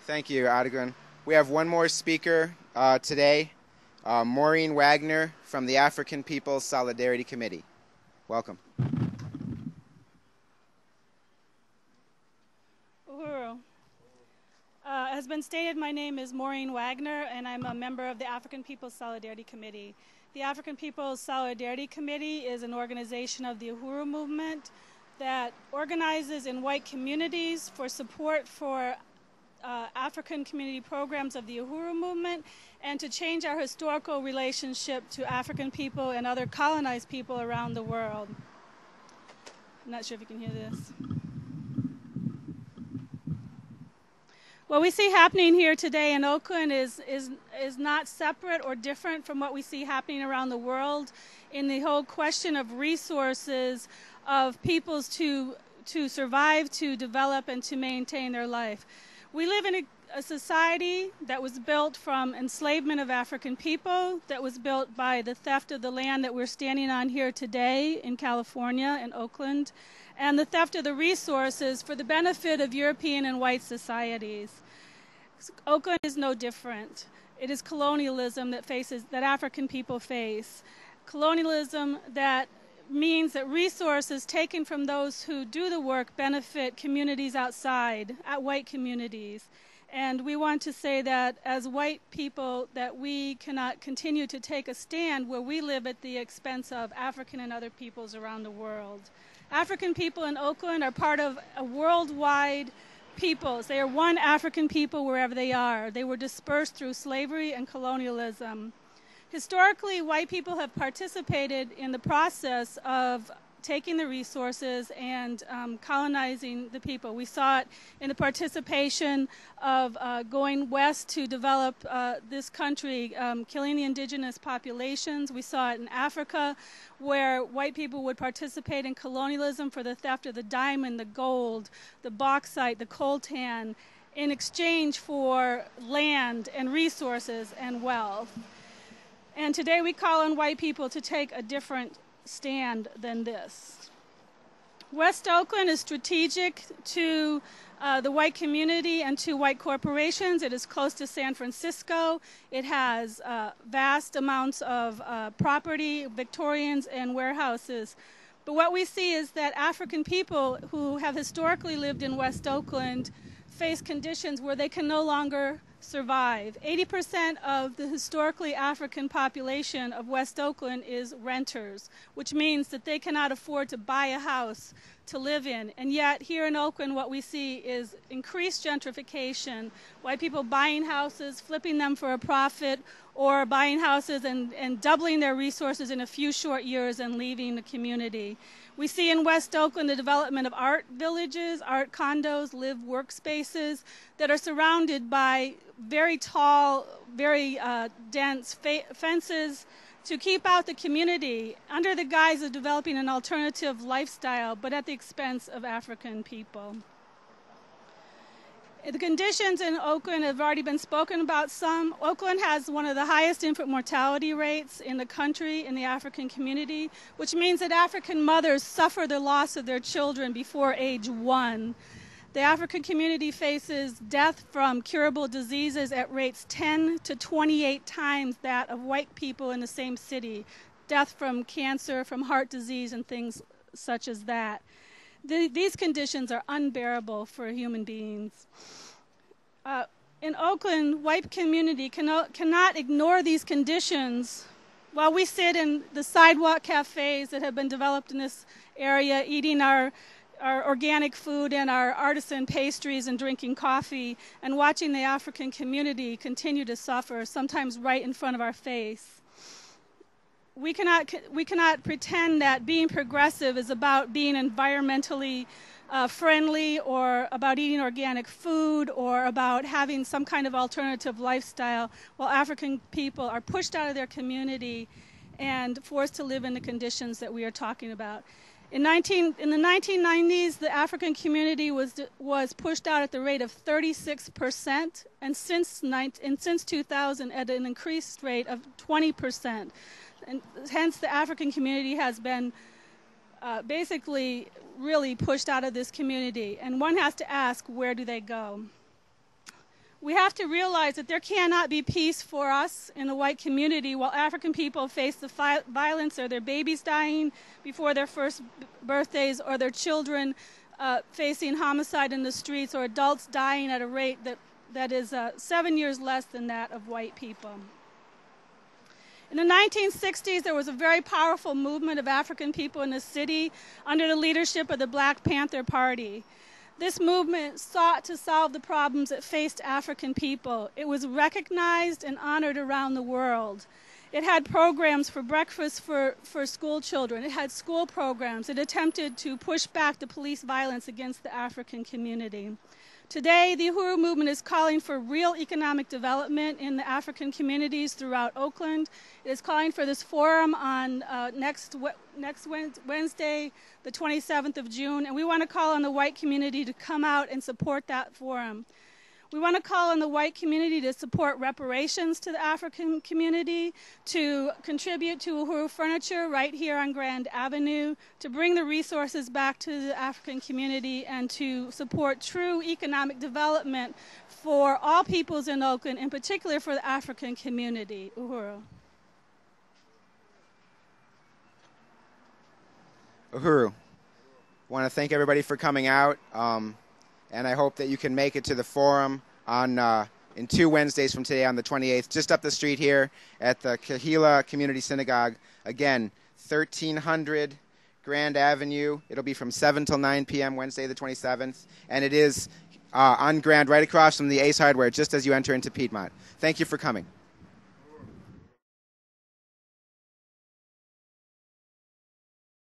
Thank you, Adigun. We have one more speaker today, Maureen Wagner from the African People's Solidarity Committee. Welcome. Uhuru. As been stated, my name is Maureen Wagner, and I'm a member of the African People's Solidarity Committee. The African People's Solidarity Committee is an organization of the Uhuru movement that organizes in white communities for support for African community programs of the Uhuru movement and to change our historical relationship to African people and other colonized people around the world. I'm not sure if you can hear this. What we see happening here today in Oakland is not separate or different from what we see happening around the world in the whole question of resources of peoples to survive, to develop, and to maintain their life. We live in a society that was built from enslavement of African people, that was built by the theft of the land that we're standing on here today in California, in Oakland, and the theft of the resources for the benefit of European and white societies. Oakland is no different. It is colonialism that African people face. Colonialism that means that resources taken from those who do the work benefit communities outside, white communities. And we want to say that as white people that we cannot continue to take a stand where we live at the expense of African and other peoples around the world. African people in Oakland are part of a worldwide peoples. They are one African people wherever they are. They were dispersed through slavery and colonialism. Historically, white people have participated in the process of taking the resources and colonizing the people. We saw it in the participation of going west to develop this country, killing the indigenous populations. We saw it in Africa, where white people would participate in colonialism for the theft of the diamond, the gold, the bauxite, the coltan, in exchange for land and resources and wealth. And today we call on white people to take a different stand than this. West Oakland is strategic to the white community and to white corporations. It is close to San Francisco. It has vast amounts of property, Victorians, and warehouses. But what we see is that African people who have historically lived in West Oakland face conditions where they can no longer survive. 80% of the historically African population of West Oakland is renters, which means that they cannot afford to buy a house to live in. And yet here in Oakland what we see is increased gentrification, white people buying houses, flipping them for a profit, or buying houses and doubling their resources in a few short years and leaving the community. We see in West Oakland the development of art villages, art condos, live workspaces that are surrounded by very tall, very dense fences to keep out the community under the guise of developing an alternative lifestyle, but at the expense of African people. The conditions in Oakland have already been spoken about some. Oakland has one of the highest infant mortality rates in the country in the African community, which means that African mothers suffer the loss of their children before age 1. The African community faces death from curable diseases at rates 10 to 28 times that of white people in the same city. Death from cancer, from heart disease, and things such as that. These conditions are unbearable for human beings. In Oakland, white community cannot ignore these conditions while we sit in the sidewalk cafes that have been developed in this area, eating our organic food and our artisan pastries and drinking coffee, and watching the African community continue to suffer, sometimes right in front of our face. We cannot pretend that being progressive is about being environmentally friendly, or about eating organic food, or about having some kind of alternative lifestyle, while African people are pushed out of their community and forced to live in the conditions that we are talking about. In the 1990s, the African community was pushed out at the rate of 36%, and since 2000 at an increased rate of 20%. And hence the African community has been basically really pushed out of this community. And one has to ask, where do they go? We have to realize that there cannot be peace for us in the white community while African people face the violence, or their babies dying before their first birthdays, or their children facing homicide in the streets, or adults dying at a rate that is 7 years less than that of white people. In the 1960s, there was a very powerful movement of African people in the city under the leadership of the Black Panther Party. This movement sought to solve the problems that faced African people. It was recognized and honored around the world. It had programs for breakfast for school children. It had school programs. It attempted to push back the police violence against the African community. Today, the Uhuru movement is calling for real economic development in the African communities throughout Oakland. It is calling for this forum on next Wednesday, the 27th of June, and we want to call on the white community to come out and support that forum. We want to call on the white community to support reparations to the African community, to contribute to Uhuru Furniture right here on Grand Avenue, to bring the resources back to the African community, and to support true economic development for all peoples in Oakland, in particular for the African community. Uhuru. Uhuru, I want to thank everybody for coming out. And I hope that you can make it to the forum in 2 Wednesdays from today on the 28th, just up the street here at the Kahila Community Synagogue. Again, 1300 Grand Avenue. It'll be from 7 till 9 p.m. Wednesday the 27th. And it is on Grand, right across from the Ace Hardware, just as you enter into Piedmont. Thank you for coming.